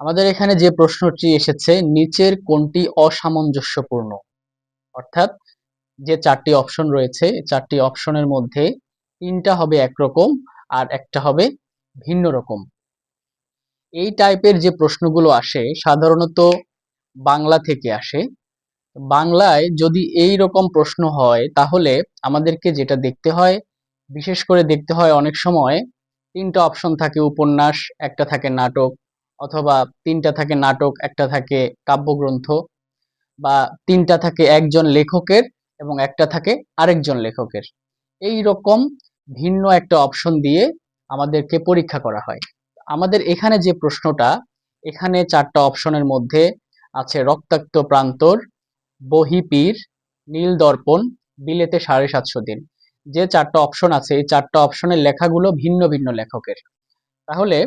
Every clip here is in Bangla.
আমাদের এখানে যে প্রশ্নটি এসেছে, নিচের কোনটি অসামঞ্জস্যপূর্ণ? অর্থাৎ যে 4টি অপশন রয়েছে, 4টি অপশনের মধ্যে 3টা হবে একরকম আর একটা হবে ভিন্ন রকম। এই টাইপের যে প্রশ্নগুলো আসে সাধারণত বাংলা থেকে আসে। বাংলায় যদি এই রকম প্রশ্ন হয় তাহলে আমাদেরকে যেটা দেখতে হয়, বিশেষ করে দেখতে হয় অনেক সময় 3টা অপশন থাকে উপন্যাস, একটা থাকে নাটক, অথবা 3টা থাকে নাটক, একটা থাকে কাব্যগ্রন্থ, বা 3টা থাকে একজন লেখকের এবং একটা থাকে আরেকজন লেখকের। এই রকম ভিন্ন একটা অপশন দিয়ে আমাদেরকে পরীক্ষা করা হয়। আমাদের এখানে যে প্রশ্নটা, এখানে 4টা অপশনের মধ্যে আছে রক্তাক্ত প্রান্তর, বহিপীর, নীল দর্পণ, বিলেতে 750 দিন। যে 4টা অপশন আছে এই 4টা অপশনের লেখাগুলো ভিন্ন ভিন্ন লেখকের। তাহলে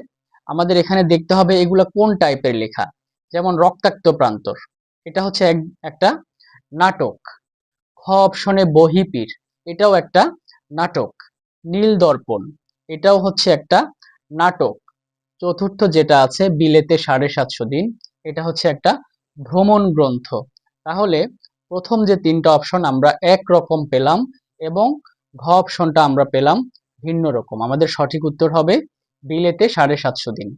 আমাদের এখানে দেখতে হবে এগুলা কোন টাইপের লেখা। যেমন রক্তাক্ত প্রান্তর, এটা হচ্ছে একটা নাটক। খ অপশনে বহিপীর, এটাও একটা নাটক। নীল দর্পণ, এটাও হচ্ছে একটা নাটক। চতুর্থ যেটা আছে বিলেতে 750 দিন, এটা হচ্ছে একটা ভ্রমণ গ্রন্থ। তাহলে প্রথম যে 3টা অপশন আমরা একরকম পেলাম এবং ঘ অপশনটা আমরা পেলাম ভিন্ন রকম। আমাদের সঠিক উত্তর হবে বিলেতে 750 দিন।